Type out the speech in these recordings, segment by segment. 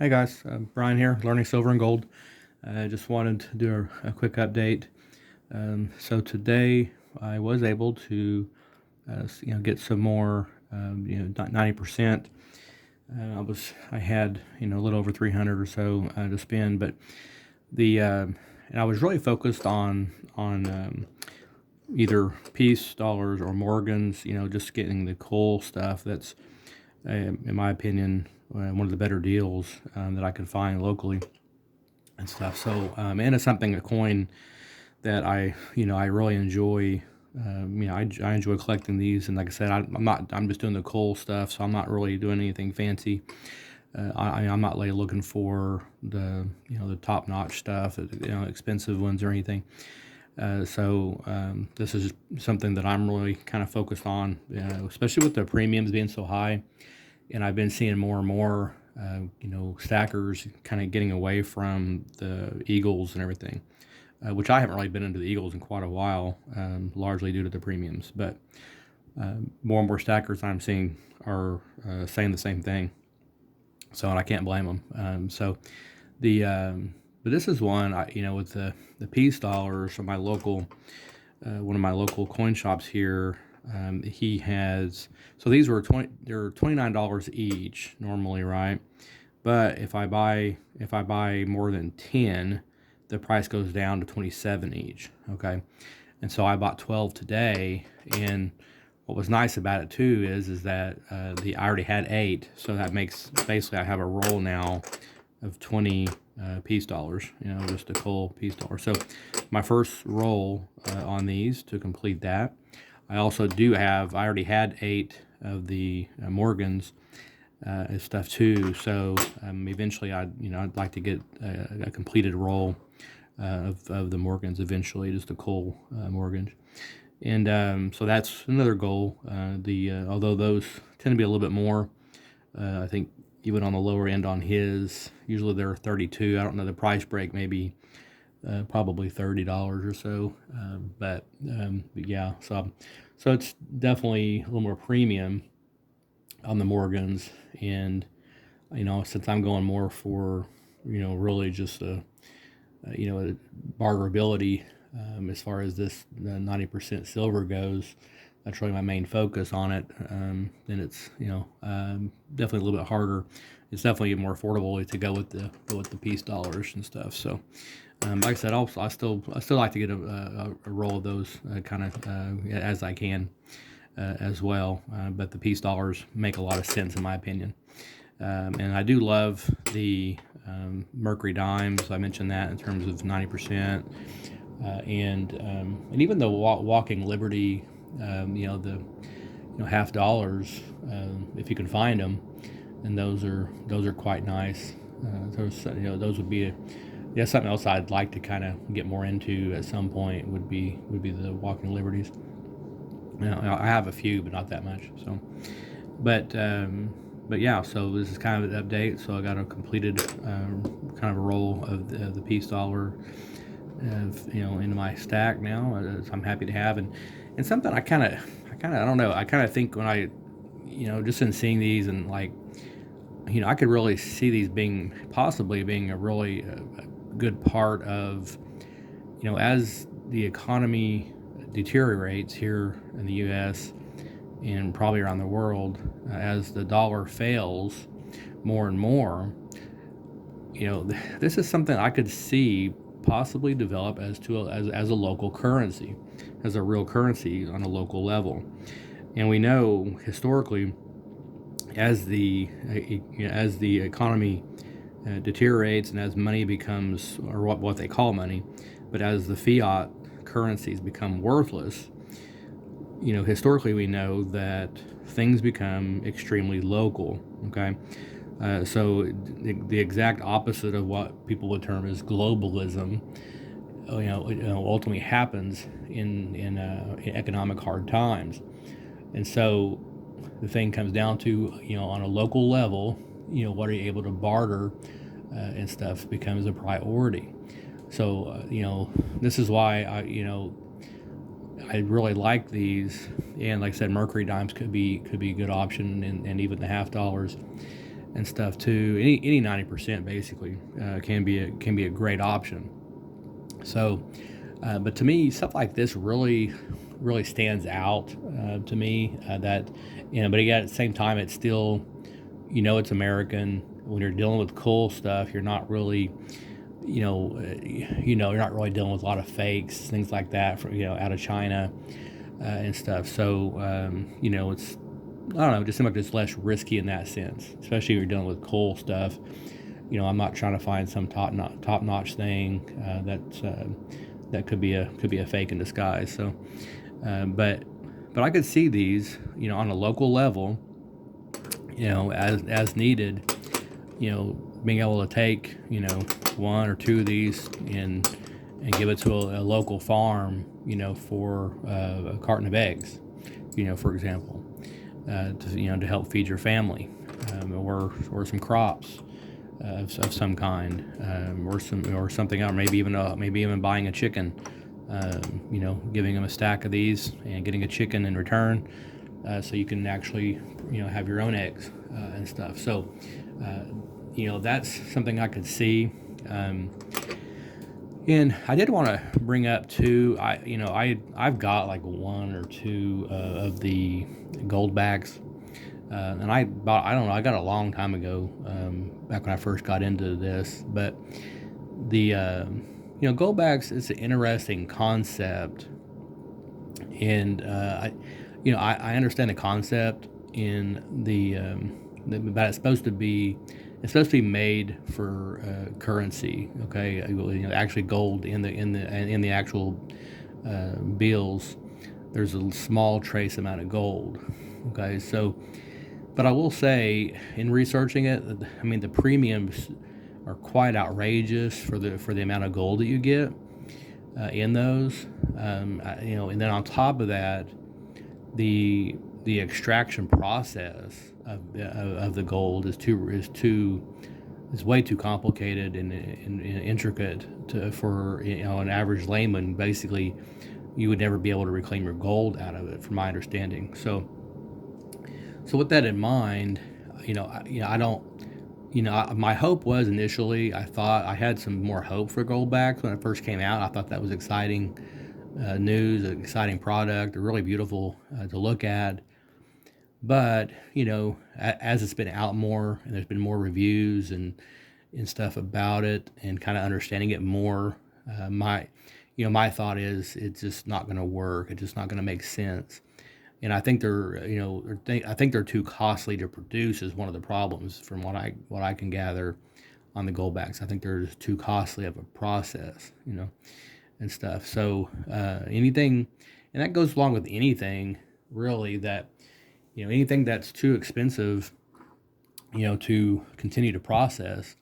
Hey guys, Brian here, Learning Silver and Gold. I just wanted to do a quick update. So today I was able to, get some more, 90%. I had, a little over 300 or so to spend, but and I was really focused on either Peace dollars or Morgans. Just getting the coal stuff. That's, in my opinion, one of the better deals that I could find locally and stuff. So, and it's something, a coin that I really enjoy. I enjoy collecting these, and like I said, I'm just doing the coal stuff, so I'm not really doing anything fancy. I'm not like looking for the top notch stuff, expensive ones or anything. So this is something that I'm really kind of focused on, especially with the premiums being so high. And I've been seeing more and more, stackers kind of getting away from the Eagles and everything, which I haven't really been into the Eagles in quite a while, largely due to the premiums. But more and more stackers I'm seeing are saying the same thing. So, and I can't blame them. But this is one, with the Peace dollars from my local, one of my local coin shops here. He has, so these were they're $29 each normally, right? But if I buy more than 10, the price goes down to 27 each. Okay. And so I bought 12 today. And what was nice about it too is that I already had 8, so that makes basically I have a roll now of 20 Peace dollars, just a Cull Peace dollar. So my first roll on these to complete that. I already had 8 of the Morgans and stuff too. So eventually I'd like to get a completed roll of the Morgans eventually, just the Cull Morgans. And so that's another goal. Although those tend to be a little bit more, I think even on the lower end on his, usually they're 32. I don't know the price break, maybe probably $30 or so. But yeah, so it's definitely a little more premium on the Morgans, and since I'm going more for really just a barterability, as far as this 90% silver goes, that's really my main focus on it. Then it's definitely a little bit harder. It's definitely more affordable to go with the Peace dollars and stuff. So like I said, I still like to get a roll of those kind of as I can as well. But the Peace dollars make a lot of sense in my opinion. And I do love the Mercury dimes. I mentioned that in terms of 90%, and even the Walking Liberty, the half dollars, if you can find them, and those are quite nice. Those would be something else I'd like to kind of get more into at some point. Would be the Walking Liberties. I have a few, but not that much. So, but yeah, so this is kind of an update. So I got a completed kind of a roll of the Peace dollar, into my stack now. I'm happy to have, and something I don't know. I kind of think when I, just in seeing these and like, I could really see these possibly being a really good part of, as the economy deteriorates here in the U.S. and probably around the world, as the dollar fails more and more, this is something I could see possibly develop as a local currency, as a real currency on a local level. And we know historically, as the economy deteriorates and as money becomes, or what they call money, but as the fiat currencies become worthless, historically we know that things become extremely local. Okay, so the exact opposite of what people would term as globalism, ultimately happens in economic hard times. And so the thing comes down to, on a local level, what are you able to barter and stuff becomes a priority. So, this is why I really like these. And like I said, Mercury dimes could be a good option, and even the half dollars. and stuff too. Any 90% basically can be a great option. So, but to me, stuff like this really stands out to me. That but again, at the same time, it's still it's American. When you're dealing with cool stuff, you're not really you're not really dealing with a lot of fakes, things like that, for out of China and stuff. So it's I don't know, just seems like it's less risky in that sense, especially if you're dealing with coal stuff. I'm not trying to find some top notch thing that could be a fake in disguise. So, but I could see these, on a local level, as needed, being able to take, one or two of these and give it to a local farm, for a carton of eggs, for example, to help feed your family, or some crops of some kind, or something else, maybe even buying a chicken, giving them a stack of these and getting a chicken in return, so you can actually have your own eggs and stuff. So that's something I could see. And I did want to bring up too. I've got like one or two of the goldbacks, and I don't know. I got it a long time ago, back when I first got into this. But the goldbacks is an interesting concept, and I understand the concept in but it's supposed to be made for currency. Okay, actually gold in the actual bills. There's a small trace amount of gold. Okay, so, but I will say, in researching it, I mean, the premiums are quite outrageous for the amount of gold that you get in those. And then on top of that, the extraction process of the gold is way too complicated and intricate for an average layman. Basically, you would never be able to reclaim your gold out of it, from my understanding. So with that in mind, I don't. My hope was initially, I thought I had some more hope for goldbacks when it first came out. I thought that was exciting news, an exciting product, really beautiful to look at. But as it's been out more and there's been more reviews and stuff about it, and kind of understanding it more, my thought is it's just not going to work. It's just not going to make sense. And I think I think they're too costly to produce is one of the problems, from what I can gather on the goldbacks. I think they're just too costly of a process, and stuff. So anything, and that goes along with anything really, that anything that's too expensive, to continue to process.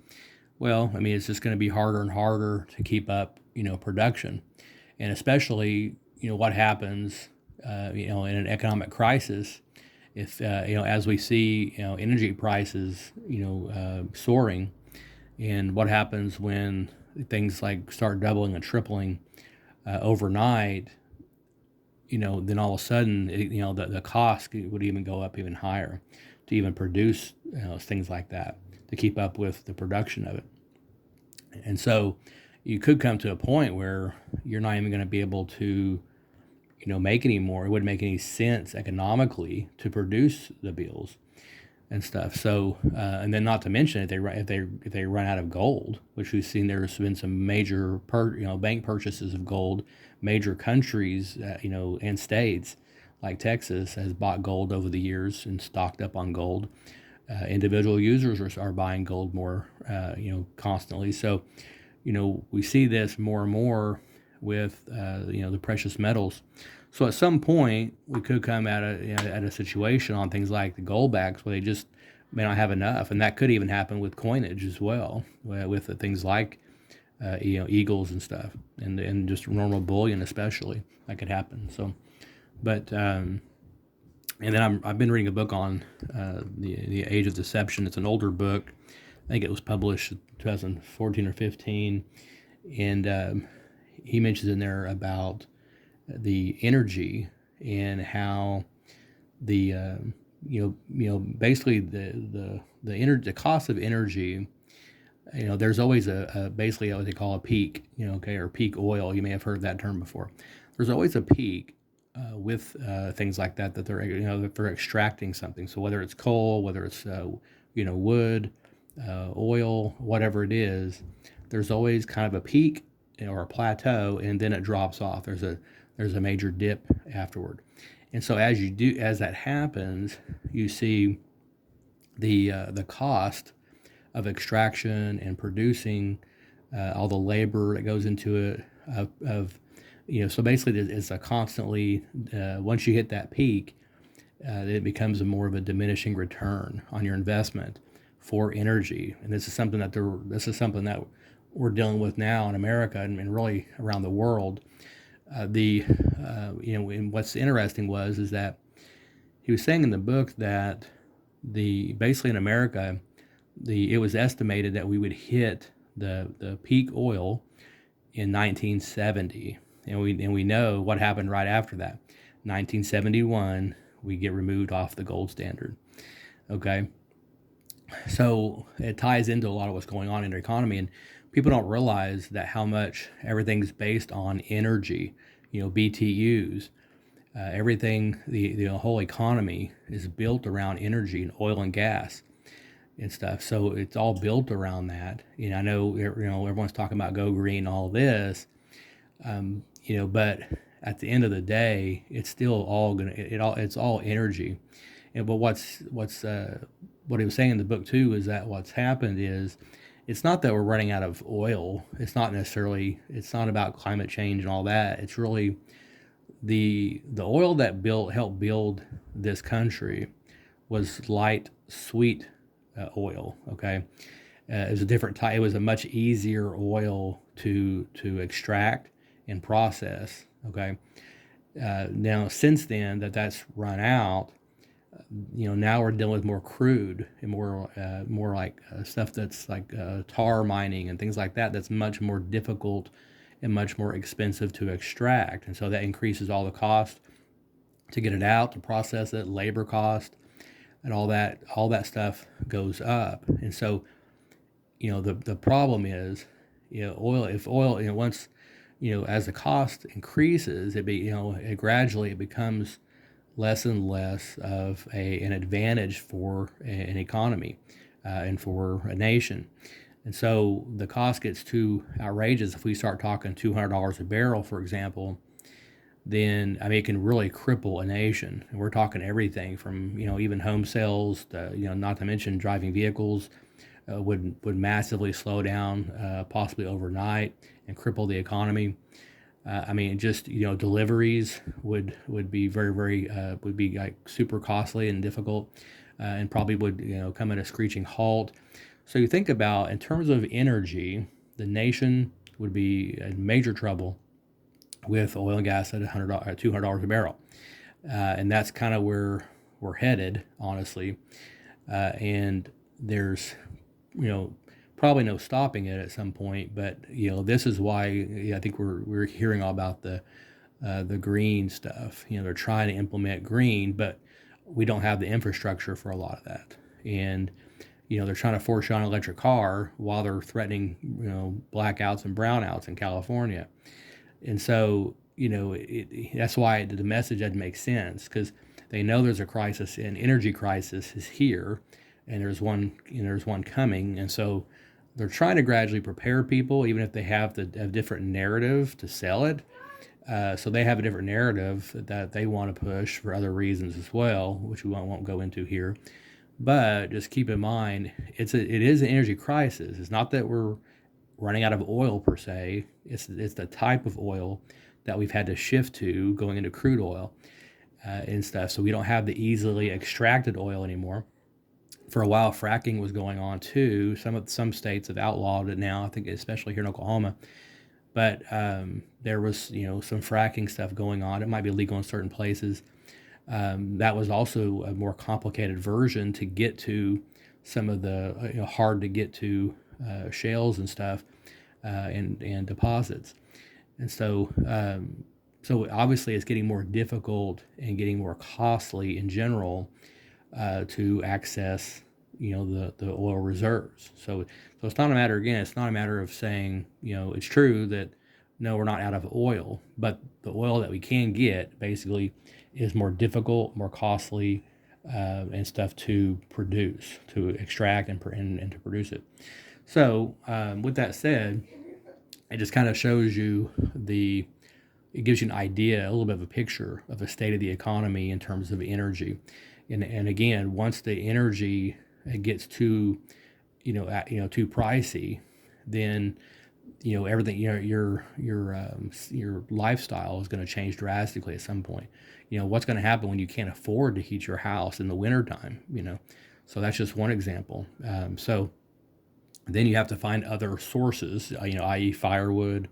Well, I mean, it's just going to be harder and harder to keep up, production, and especially, what happens, in an economic crisis, if as we see, energy prices, soaring, and what happens when things like start doubling and tripling overnight. Then all of a sudden, the cost would even go up even higher to even produce things like that, to keep up with the production of it. And so you could come to a point where you're not even going to be able to, make any more. It wouldn't make any sense economically to produce the bills and stuff. So, and then not to mention, if they run out of gold, which we've seen, there's been some major bank purchases of gold. Major countries, and states like Texas has bought gold over the years and stocked up on gold. Individual users are buying gold more, constantly. So, we see this more and more with the precious metals. So at some point, we could come at a situation on things like the goldbacks where they just may not have enough, and that could even happen with coinage as well, with things like eagles and stuff, and just normal bullion especially, that could happen. So, but and then I've been reading a book on the Age of Deception. It's an older book. I think it was published in 2014 or 15, and he mentions in there about the energy and how the basically the cost of energy. There's always a basically what they call a peak, okay, or peak oil. You may have heard that term before. There's always a peak with things like that that they're extracting something. So whether it's coal, whether it's wood, oil, whatever it is, there's always kind of a peak or a plateau, and then it drops off. There's a major dip afterward, and so as that happens, you see the cost of extraction and producing, all the labor that goes into it, so basically it's a constantly, once you hit that peak, it becomes a more of a diminishing return on your investment for energy. And this is something that we're dealing with now in America and really around the world. And what's interesting is that he was saying in the book that basically in America, it was estimated that we would hit the peak oil in 1970, and we know what happened right after that. 1971, we get removed off the gold standard. Okay, so it ties into a lot of what's going on in the economy, and people don't realize that how much everything's based on energy. BTUs. Everything, the whole economy is built around energy and oil and gas and stuff. So it's all built around that. I know everyone's talking about go green, all this, but at the end of the day, it's still all it's all energy. But what he was saying in the book too is that what's happened is it's not that we're running out of oil. It's not about climate change and all that. It's really the oil that helped build this country was light, sweet oil. Okay, it was a different type. It was a much easier oil to extract and process. Okay, now since then that's run out. Now we're dealing with more crude and more like stuff that's like tar mining and things like that. That's much more difficult and much more expensive to extract, and so that increases all the cost to get it out, to process it, labor cost, and all that stuff goes up. And so the problem is oil once as the cost increases, it gradually it becomes less and less of an advantage for an economy and for a nation. And so the cost gets too outrageous. If we start talking $200 a barrel, for example, then it can really cripple a nation. And we're talking everything from even home sales to not to mention driving vehicles would massively slow down, possibly overnight, and cripple the economy. Just deliveries would be very very would be like super costly and difficult, and probably would come at a screeching halt. So you think about in terms of energy, the nation would be in major trouble with oil and gas at $200 a barrel, and that's kind of where we're headed, honestly. And there's probably no stopping it at some point. But this is why I think we're hearing all about the green stuff. They're trying to implement green, but we don't have the infrastructure for a lot of that. And they're trying to force you on an electric car while they're threatening blackouts and brownouts in California. And so that's why the message doesn't make sense, because they know there's a crisis, an energy crisis is here, and there's one coming. And so they're trying to gradually prepare people, even if they have a different narrative to sell it. So they have a different narrative that they want to push for other reasons as well, which we won't go into here. But just keep in mind, it is an energy crisis. It's not that we're running out of oil per se. It's the type of oil that we've had to shift to going into crude oil and stuff. So we don't have the easily extracted oil anymore. For a while, fracking was going on too. Some states have outlawed it now. I think especially here in Oklahoma. But there was some fracking stuff going on. It might be legal in certain places. That was also a more complicated version to get to some of the hard to get to shales and stuff and deposits. And so obviously it's getting more difficult and getting more costly in general to access, the oil reserves. So it's not a matter, again, it's not a matter of saying, it's true that no, we're not out of oil, but the oil that we can get basically is more difficult, more costly, and stuff to produce, to extract and to produce it. So with that said, it just kind of shows you it gives you an idea, a little bit of a picture of the state of the economy in terms of energy. And again, once the energy gets too, too pricey, then everything, your lifestyle is going to change drastically at some point. What's going to happen when you can't afford to heat your house in the wintertime? So that's just one example. So then you have to find other sources, i.e. firewood,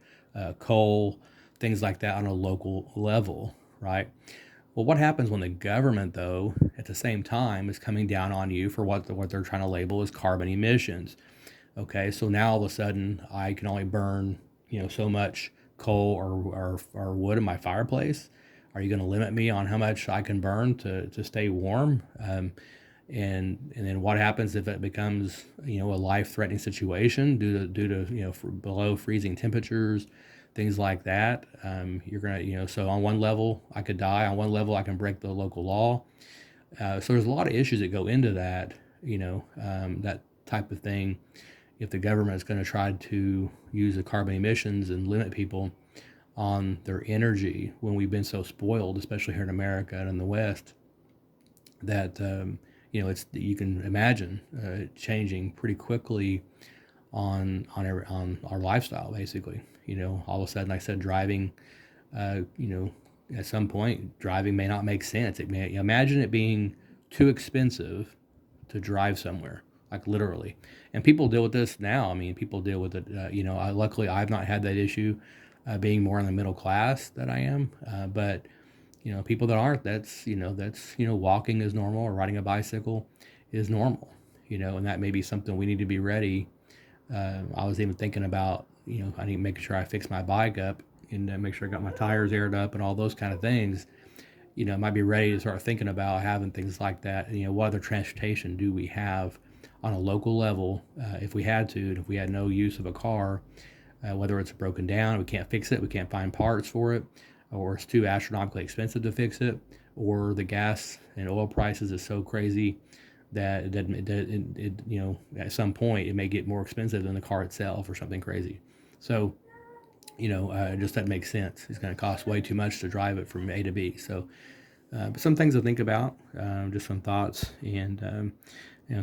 coal, things like that on a local level, right? Well, what happens when the government, though, at the same time is coming down on you for what they're trying to label as carbon emissions? Okay, so now all of a sudden I can only burn, so much coal or wood in my fireplace. Are you going to limit me on how much I can burn to stay warm? And then what happens if it becomes, a life-threatening situation due to below freezing temperatures, things like that? You're gonna, so on one level I could die, on one level I can break the local law. So there's a lot of issues that go into that, that type of thing. If the government is going to try to use the carbon emissions and limit people on their energy when we've been so spoiled, especially here in America and in the West, that it's, you can imagine changing pretty quickly on our lifestyle. Basically, all of a sudden, like I said, driving, at some point, driving may not make sense. It may, imagine it being too expensive to drive somewhere, like literally. And people deal with this now. I mean, people deal with it. Luckily, I've not had that issue, being more in the middle class that I am. But people that aren't, that's walking is normal, or riding a bicycle is normal. And that may be something we need to be ready. I was even thinking about, I need to make sure I fix my bike up and make sure I got my tires aired up and all those kind of things. I might be ready to start thinking about having things like that. What other transportation do we have on a local level, if we had to, and if we had no use of a car, whether it's broken down, we can't fix it, we can't find parts for it, or it's too astronomically expensive to fix it, or the gas and oil prices is so crazy that at some point it may get more expensive than the car itself or something crazy. So, it just doesn't make sense. It's going to cost way too much to drive it from A to B. So, but some things to think about, just some thoughts, and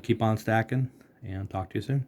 keep on stacking, and talk to you soon.